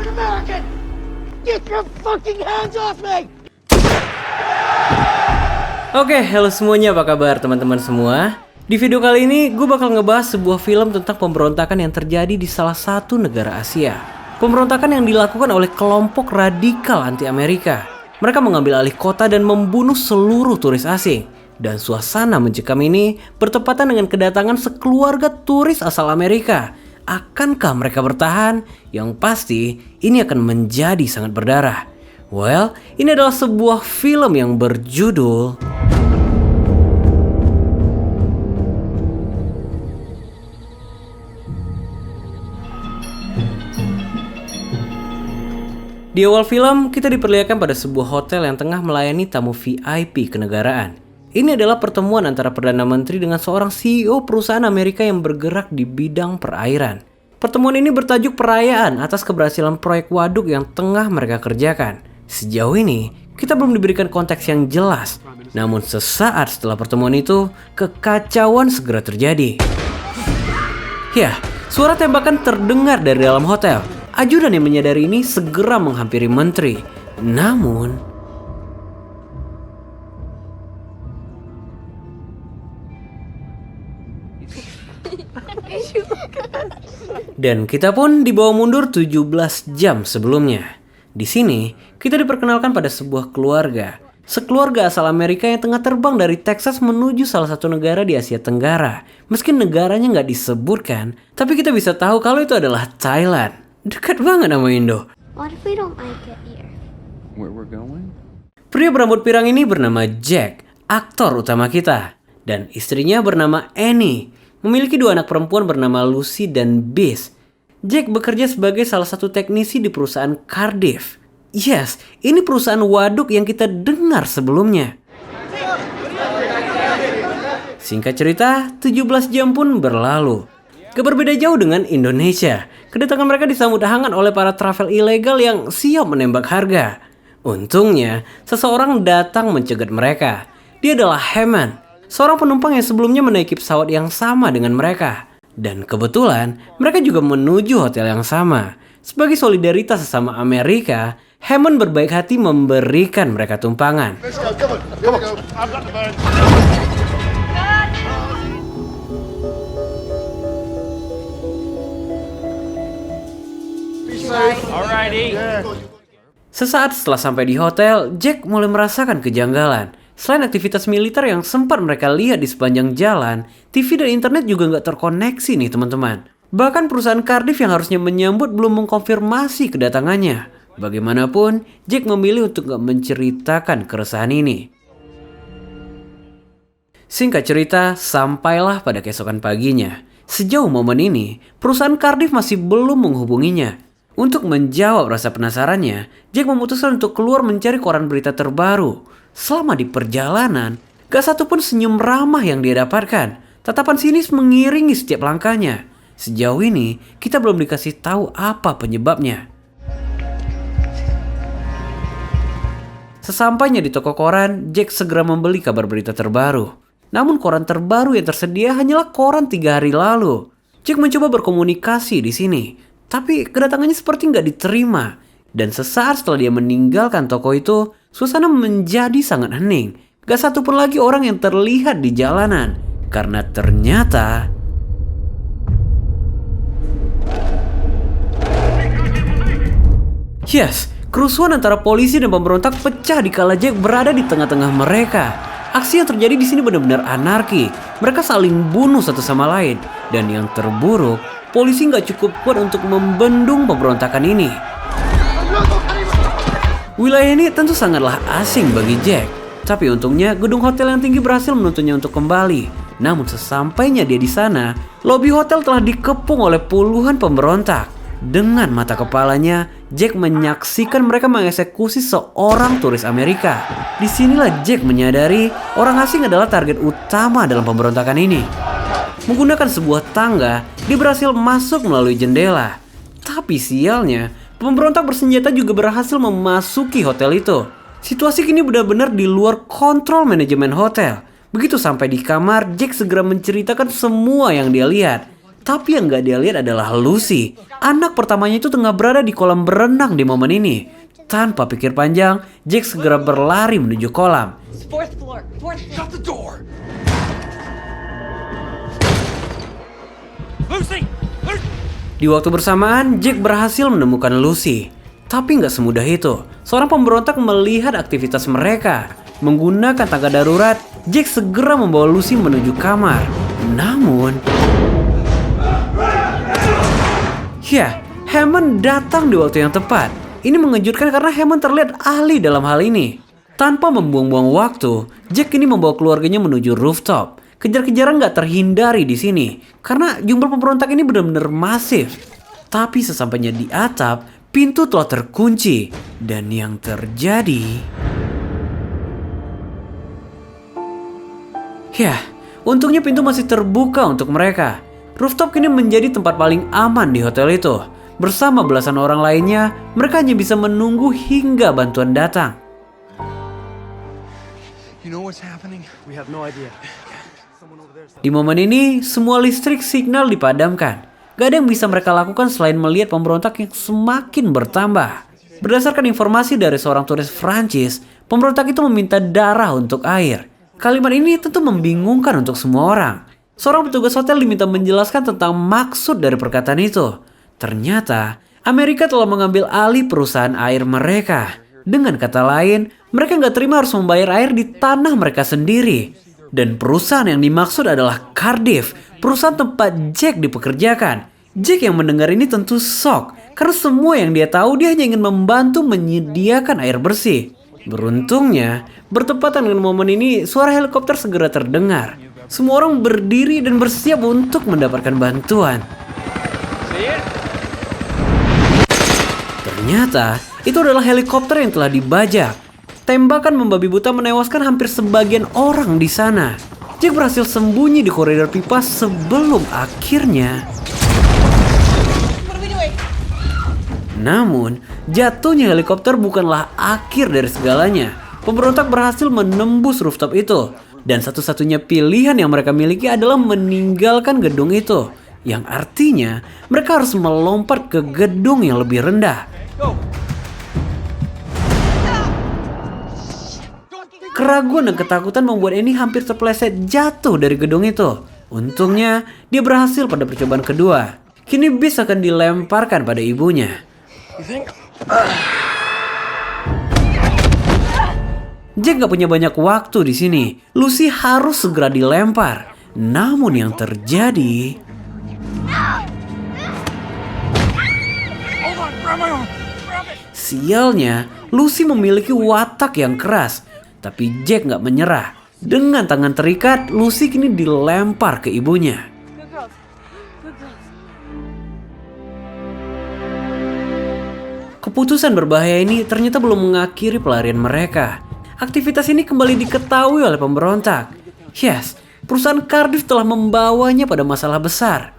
American! Get your fucking hands off me! Oke, halo semuanya, apa kabar teman-teman semua? Di video kali ini, gue bakal ngebahas sebuah film tentang pemberontakan yang terjadi di salah satu negara Asia. Pemberontakan yang dilakukan oleh kelompok radikal anti-Amerika. Mereka mengambil alih kota dan membunuh seluruh turis asing. Dan suasana mencekam ini bertepatan dengan kedatangan sekeluarga turis asal Amerika. Akankah mereka bertahan? Yang pasti, ini akan menjadi sangat berdarah. Well, ini adalah sebuah film yang berjudul Di awal film, kita diperlihatkan pada sebuah hotel yang tengah melayani tamu VIP kenegaraan. Ini adalah pertemuan antara Perdana Menteri dengan seorang CEO perusahaan Amerika yang bergerak di bidang perairan. Pertemuan ini bertajuk perayaan atas keberhasilan proyek waduk yang tengah mereka kerjakan. Sejauh ini, kita belum diberikan konteks yang jelas. Namun sesaat setelah pertemuan itu, kekacauan segera terjadi. Ya, suara tembakan terdengar dari dalam hotel. Ajudan yang menyadari ini segera menghampiri menteri. Namun, dan kita pun dibawa mundur 17 jam sebelumnya. Di sini, kita diperkenalkan pada sebuah keluarga. Sekeluarga asal Amerika yang tengah terbang dari Texas menuju salah satu negara di Asia Tenggara. Meski negaranya nggak disebutkan, tapi kita bisa tahu kalau itu adalah Thailand. Dekat banget sama Indo. What if we don't like it here? Where we're going? Pria berambut pirang ini bernama Jack, aktor utama kita. Dan istrinya bernama Annie. Memiliki dua anak perempuan bernama Lucy dan Biz. Jack bekerja sebagai salah satu teknisi di perusahaan Cardiff. Yes, ini perusahaan waduk yang kita dengar sebelumnya. Singkat cerita, 17 jam pun berlalu. Gak berbeda jauh dengan Indonesia. Kedatangan mereka disambut hangat oleh para travel ilegal yang siap menembak harga. Untungnya, seseorang datang mencegat mereka. Dia adalah Hammond, seorang penumpang yang sebelumnya menaiki pesawat yang sama dengan mereka. Dan kebetulan, mereka juga menuju hotel yang sama. Sebagai solidaritas sesama Amerika, Hammond berbaik hati memberikan mereka tumpangan. Let's go, come on, come on. I've got the bird. Alrighty. Sesaat setelah sampai di hotel, Jack mulai merasakan kejanggalan. Selain aktivitas militer yang sempat mereka lihat di sepanjang jalan, TV dan internet juga nggak terkoneksi nih teman-teman. Bahkan perusahaan Cardiff yang harusnya menyambut belum mengkonfirmasi kedatangannya. Bagaimanapun, Jack memilih untuk nggak menceritakan keresahan ini. Singkat cerita, sampailah pada keesokan paginya. Sejauh momen ini, perusahaan Cardiff masih belum menghubunginya. Untuk menjawab rasa penasarannya, Jack memutuskan untuk keluar mencari koran berita terbaru. Selama di perjalanan, gak satupun senyum ramah yang dia dapatkan. Tatapan sinis mengiringi setiap langkahnya. Sejauh ini, kita belum dikasih tahu apa penyebabnya. Sesampainya di toko koran, Jack segera membeli kabar berita terbaru. Namun koran terbaru yang tersedia hanyalah koran 3 hari lalu. Jack mencoba berkomunikasi di sini. Tapi kedatangannya seperti nggak diterima. Dan sesaat setelah dia meninggalkan toko itu, suasana menjadi sangat hening. Gak satupun lagi orang yang terlihat di jalanan. Karena ternyata yes, kerusuhan antara polisi dan pemberontak pecah dikala Jack berada di tengah-tengah mereka. Aksi yang terjadi di sini benar-benar anarki. Mereka saling bunuh satu sama lain. Dan yang terburuk, polisi nggak cukup kuat untuk membendung pemberontakan ini. Wilayah ini tentu sangatlah asing bagi Jack. Tapi untungnya gedung hotel yang tinggi berhasil menuntunnya untuk kembali. Namun sesampainya dia di sana, lobi hotel telah dikepung oleh puluhan pemberontak. Dengan mata kepalanya, Jack menyaksikan mereka mengeksekusi seorang turis Amerika. Disinilah Jack menyadari orang asing adalah target utama dalam pemberontakan ini. Menggunakan sebuah tangga, dia berhasil masuk melalui jendela. Tapi sialnya, pemberontak bersenjata juga berhasil memasuki hotel itu. Situasi kini benar-benar di luar kontrol manajemen hotel. Begitu sampai di kamar, Jack segera menceritakan semua yang dia lihat. Tapi yang gak dia lihat adalah Lucy. Anak pertamanya itu tengah berada di kolam berenang di momen ini. Tanpa pikir panjang, Jack segera berlari menuju kolam. Fourth floor. Shut the door! Lucy! Di waktu bersamaan, Jack berhasil menemukan Lucy. Tapi nggak semudah itu. Seorang pemberontak melihat aktivitas mereka. Menggunakan tangga darurat, Jack segera membawa Lucy menuju kamar. Namun... ya, Hammond datang di waktu yang tepat. Ini mengejutkan karena Hammond terlihat ahli dalam hal ini. Tanpa membuang-buang waktu, Jack ini membawa keluarganya menuju rooftop. Kejar-kejaran nggak terhindari di sini karena jumlah pemberontak ini benar-benar masif. Tapi sesampainya di atap, pintu telah terkunci dan yang terjadi... ya, untungnya pintu masih terbuka untuk mereka. Rooftop kini menjadi tempat paling aman di hotel itu. Bersama belasan orang lainnya, mereka hanya bisa menunggu hingga bantuan datang. You know what's happening? We have no idea. Di momen ini, semua listrik signal dipadamkan. Gak ada yang bisa mereka lakukan selain melihat pemberontak yang semakin bertambah. Berdasarkan informasi dari seorang turis Prancis, pemberontak itu meminta darah untuk air. Kalimat ini tentu membingungkan untuk semua orang. Seorang petugas hotel diminta menjelaskan tentang maksud dari perkataan itu. Ternyata, Amerika telah mengambil alih perusahaan air mereka. Dengan kata lain, mereka nggak terima harus membayar air di tanah mereka sendiri. Dan perusahaan yang dimaksud adalah Cardiff, perusahaan tempat Jack dipekerjakan. Jack yang mendengar ini tentu shock, karena semua yang dia tahu dia hanya ingin membantu menyediakan air bersih. Beruntungnya, bertepatan dengan momen ini, suara helikopter segera terdengar. Semua orang berdiri dan bersiap untuk mendapatkan bantuan. Ternyata, itu adalah helikopter yang telah dibajak. Tembakan membabi buta menewaskan hampir sebagian orang di sana. Jack berhasil sembunyi di koridor pipa sebelum akhirnya... namun, jatuhnya helikopter bukanlah akhir dari segalanya. Pemberontak berhasil menembus rooftop itu. Dan satu-satunya pilihan yang mereka miliki adalah meninggalkan gedung itu. Yang artinya, mereka harus melompat ke gedung yang lebih rendah. Keraguan dan ketakutan membuat Annie hampir terpeleset jatuh dari gedung itu. Untungnya, dia berhasil pada percobaan kedua. Kini bis akan dilemparkan pada ibunya. Jack gak punya banyak waktu di sini. Lucy harus segera dilempar. Namun yang terjadi... sialnya, Lucy memiliki watak yang keras. Tapi Jack gak menyerah. Dengan tangan terikat, Lucy kini dilempar ke ibunya. Keputusan berbahaya ini ternyata belum mengakhiri pelarian mereka. Aktivitas ini kembali diketahui oleh pemberontak. Yes, perusahaan Cardiff telah membawanya pada masalah besar.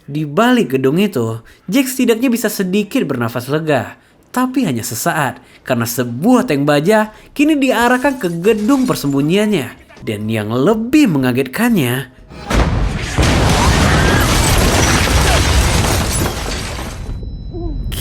Di balik gedung itu, Jack setidaknya bisa sedikit bernafas lega. Tapi hanya sesaat, karena sebuah tank baja kini diarahkan ke gedung persembunyiannya. Dan yang lebih mengagetkannya...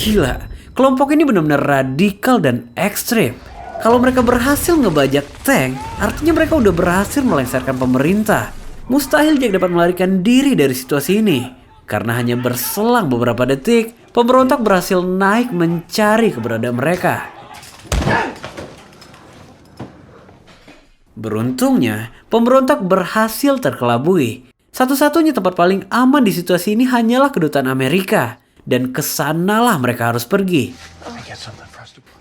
gila, kelompok ini benar-benar radikal dan ekstrim. Kalau mereka berhasil ngebajak tank, artinya mereka udah berhasil melengsarkan pemerintah. Mustahil Jack dapat melarikan diri dari situasi ini. Karena hanya berselang beberapa detik, pemberontak berhasil naik mencari keberadaan mereka. Beruntungnya, pemberontak berhasil terkelabui. Satu-satunya tempat paling aman di situasi ini hanyalah kedutaan Amerika. Dan kesanalah mereka harus pergi.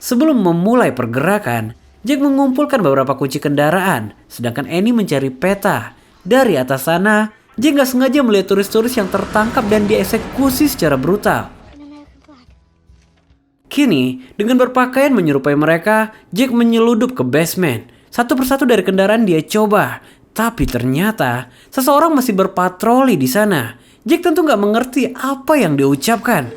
Sebelum memulai pergerakan, Jack mengumpulkan beberapa kunci kendaraan, sedangkan Annie mencari peta. Dari atas sana, Jack gak sengaja melihat turis-turis yang tertangkap dan dieksekusi secara brutal. Kini, dengan berpakaian menyerupai mereka, Jack menyeludup ke basement. Satu persatu dari kendaraan dia coba, tapi ternyata seseorang masih berpatroli di sana. Jack tentu gak mengerti apa yang dia ucapkan.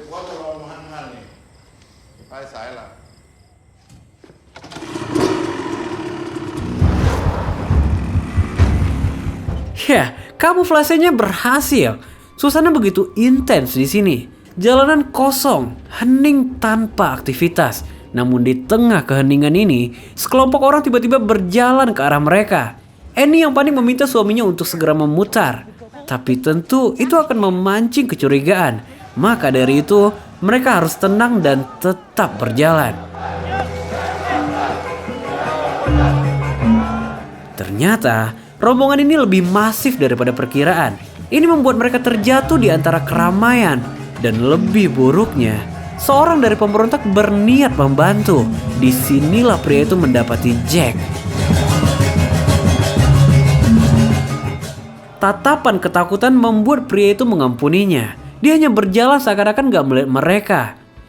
Ya, kamuflasenya berhasil. Suasana begitu intens di sini. Jalanan kosong, hening tanpa aktivitas. Namun di tengah keheningan ini, sekelompok orang tiba-tiba berjalan ke arah mereka. Annie yang panik meminta suaminya untuk segera memutar. Tapi tentu itu akan memancing kecurigaan. Maka dari itu, mereka harus tenang dan tetap berjalan. Ternyata, rombongan ini lebih masif daripada perkiraan. Ini membuat mereka terjatuh di antara keramaian. Dan lebih buruknya, seorang dari pemberontak berniat membantu. Disinilah pria itu mendapati Jack. Tatapan ketakutan membuat pria itu mengampuninya. Dia hanya berjalan seakan-akan gak melihat mereka.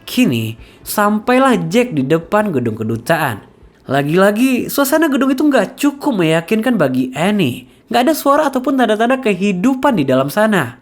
Kini, sampailah Jack di depan gedung kedutaan. Lagi-lagi, suasana gedung itu gak cukup meyakinkan bagi Annie. Gak ada suara ataupun tanda-tanda kehidupan di dalam sana.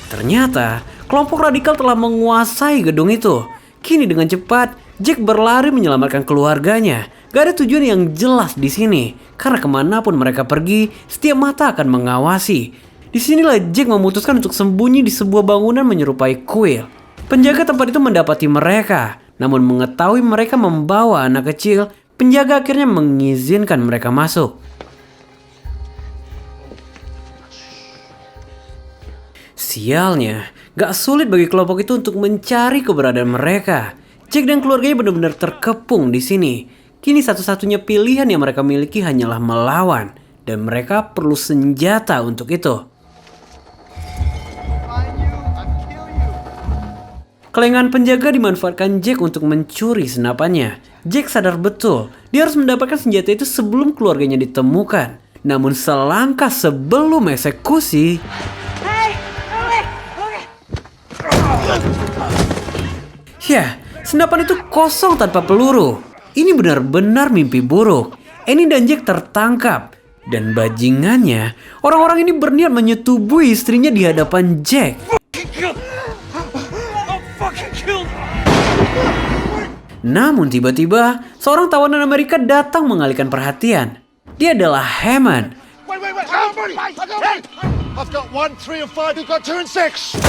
Ternyata, kelompok radikal telah menguasai gedung itu. Kini dengan cepat, Jack berlari menyelamatkan keluarganya. Gak ada tujuan yang jelas di sini, karena kemanapun mereka pergi, setiap mata akan mengawasi. Disinilah Jack memutuskan untuk sembunyi di sebuah bangunan menyerupai kuil. Penjaga tempat itu mendapati mereka, namun mengetahui mereka membawa anak kecil, penjaga akhirnya mengizinkan mereka masuk. Sialnya, gak sulit bagi kelompok itu untuk mencari keberadaan mereka. Jack dan keluarganya benar-benar terkepung di sini. Kini satu-satunya pilihan yang mereka miliki hanyalah melawan, dan mereka perlu senjata untuk itu. Kelengahan penjaga dimanfaatkan Jack untuk mencuri senapannya. Jack sadar betul, dia harus mendapatkan senjata itu sebelum keluarganya ditemukan. Namun selangkah sebelum eksekusi, ya, senapan itu kosong tanpa peluru. Ini benar-benar mimpi buruk. Annie dan Jack tertangkap. Dan bajingannya, orang-orang ini berniat menyetubuhi istrinya di hadapan Jack. Namun tiba-tiba, seorang tawanan Amerika datang mengalihkan perhatian. Dia adalah Hammond. Wait! I've got 1, 3, and 5. You've got 2 and 6.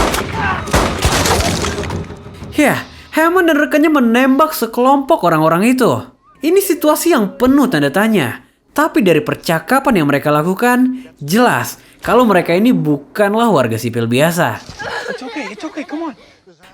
Ya, Hammond dan rekannya menembak sekelompok orang-orang itu. Ini situasi yang penuh tanda tanya. Tapi dari percakapan yang mereka lakukan, jelas kalau mereka ini bukanlah warga sipil biasa. It's okay, come on.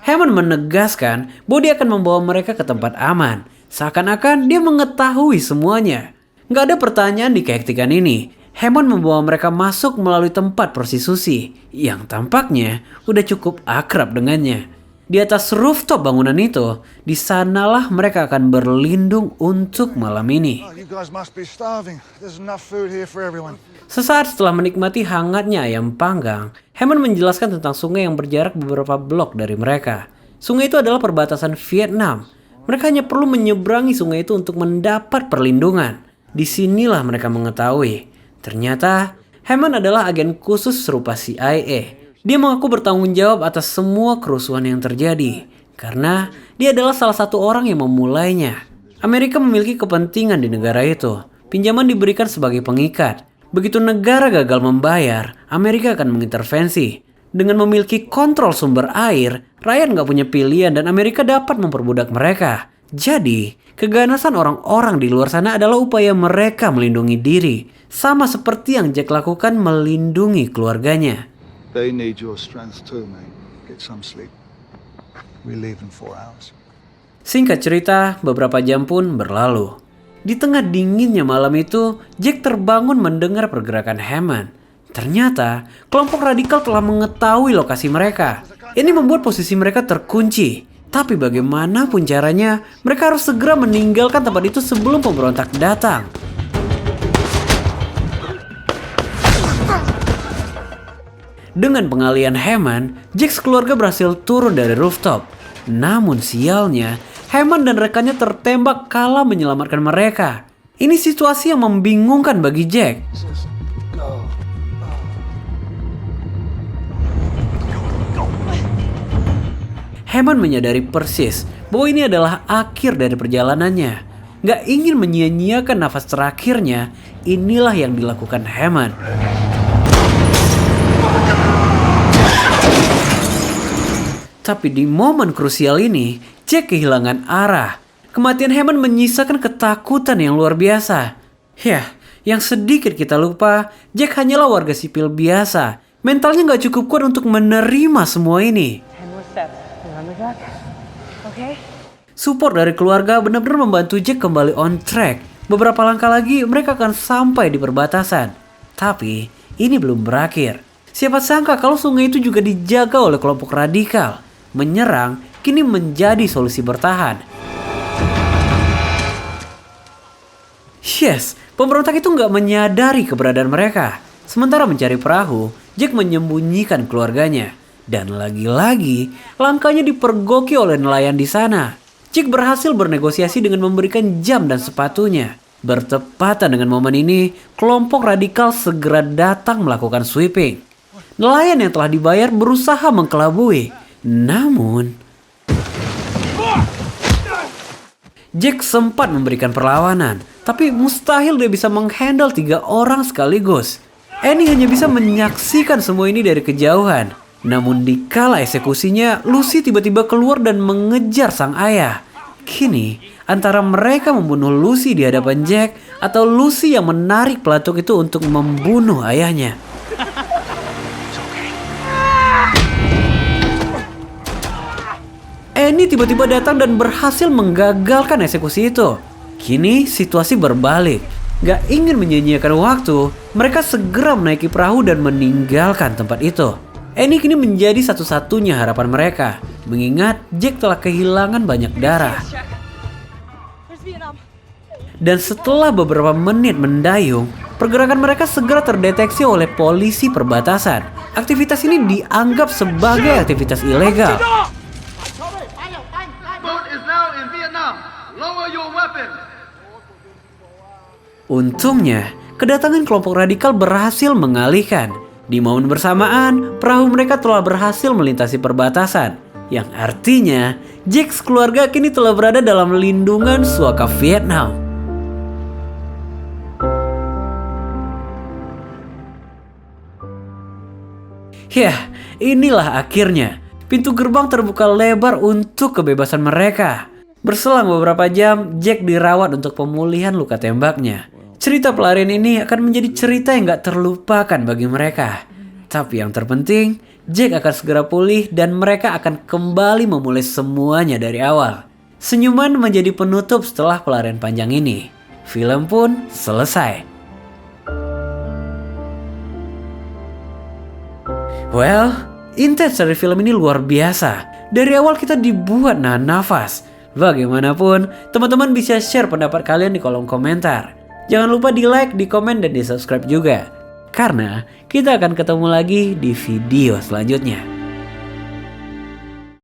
Hammond menegaskan bahwa dia akan membawa mereka ke tempat aman. Seakan-akan dia mengetahui semuanya. Gak ada pertanyaan di kehektikan ini. Hammond membawa mereka masuk melalui tempat prostitusi yang tampaknya udah cukup akrab dengannya. Di atas rooftop bangunan itu, di sanalah mereka akan berlindung untuk malam ini. Oh, you guys must be starving. There's enough food here for everyone. Sesaat setelah menikmati hangatnya ayam panggang, Hammond menjelaskan tentang sungai yang berjarak beberapa blok dari mereka. Sungai itu adalah perbatasan Vietnam. Mereka hanya perlu menyeberangi sungai itu untuk mendapat perlindungan. Disinilah mereka mengetahui. Ternyata, Hammond adalah agen khusus serupa CIA. Dia mengaku bertanggung jawab atas semua kerusuhan yang terjadi. Karena dia adalah salah satu orang yang memulainya. Amerika memiliki kepentingan di negara itu. Pinjaman diberikan sebagai pengikat. Begitu negara gagal membayar, Amerika akan mengintervensi. Dengan memiliki kontrol sumber air, rakyat nggak punya pilihan dan Amerika dapat memperbudak mereka. Jadi, keganasan orang-orang di luar sana adalah upaya mereka melindungi diri. Sama seperti yang Jack lakukan melindungi keluarganya. They need your strength too, mate. Get some sleep. We leave in 4 hours. Singkat cerita, beberapa jam pun berlalu. Di tengah dinginnya malam itu, Jack terbangun mendengar pergerakan Hammond. Ternyata, kelompok radikal telah mengetahui lokasi mereka. Ini membuat posisi mereka terkunci. Tapi bagaimanapun caranya, mereka harus segera meninggalkan tempat itu sebelum pemberontak datang. Dengan pengalihan Hammond, Jack keluarga berhasil turun dari rooftop. Namun sialnya, Hammond dan rekannya tertembak kala menyelamatkan mereka. Ini situasi yang membingungkan bagi Jack. Hammond menyadari persis bahwa ini adalah akhir dari perjalanannya. Gak ingin menyia-nyiakan nafas terakhirnya, inilah yang dilakukan Hammond. Tapi di momen krusial ini, Jack kehilangan arah. Kematian Hammond menyisakan ketakutan yang luar biasa. Yah, yang sedikit kita lupa, Jack hanyalah warga sipil biasa. Mentalnya gak cukup kuat untuk menerima semua ini. Support dari keluarga benar-benar membantu Jack kembali on track. Beberapa langkah lagi mereka akan sampai di perbatasan. Tapi ini belum berakhir. Siapa sangka kalau sungai itu juga dijaga oleh kelompok radikal. Menyerang kini menjadi solusi bertahan. Yes, pemberontak itu nggak menyadari keberadaan mereka. Sementara mencari perahu, Jack menyembunyikan keluarganya. Dan lagi-lagi, langkahnya dipergoki oleh nelayan di sana. Jack berhasil bernegosiasi dengan memberikan jam dan sepatunya. Bertepatan dengan momen ini, kelompok radikal segera datang melakukan sweeping. Nelayan yang telah dibayar berusaha mengkelabui. Namun, Jack sempat memberikan perlawanan, tapi mustahil dia bisa menghandle 3 orang sekaligus. Annie hanya bisa menyaksikan semua ini dari kejauhan. Namun dikala eksekusinya, Lucy tiba-tiba keluar dan mengejar sang ayah. Kini, antara mereka membunuh Lucy di hadapan Jack atau Lucy yang menarik pelatuk itu untuk membunuh ayahnya. Annie tiba-tiba datang dan berhasil menggagalkan eksekusi itu. Kini situasi berbalik. Gak ingin menyia-nyiakan waktu, mereka segera menaiki perahu dan meninggalkan tempat itu. Annie kini menjadi satu-satunya harapan mereka, mengingat Jack telah kehilangan banyak darah. Dan setelah beberapa menit mendayung, pergerakan mereka segera terdeteksi oleh polisi perbatasan. Aktivitas ini dianggap sebagai aktivitas ilegal. Untungnya, kedatangan kelompok radikal berhasil mengalihkan. Di momen bersamaan, perahu mereka telah berhasil melintasi perbatasan. Yang artinya, Jack keluarga kini telah berada dalam lindungan suaka Vietnam. Yah, inilah akhirnya. Pintu gerbang terbuka lebar untuk kebebasan mereka. Berselang beberapa jam, Jack dirawat untuk pemulihan luka tembaknya. Cerita pelarian ini akan menjadi cerita yang gak terlupakan bagi mereka. Tapi yang terpenting, Jack akan segera pulih dan mereka akan kembali memulai semuanya dari awal. Senyuman menjadi penutup setelah pelarian panjang ini. Film pun selesai. Well, intens dari film ini luar biasa. Dari awal kita dibuat nahan nafas. Bagaimanapun, teman-teman bisa share pendapat kalian di kolom komentar. Jangan lupa di like, di komen, dan di subscribe juga. Karena kita akan ketemu lagi di video selanjutnya.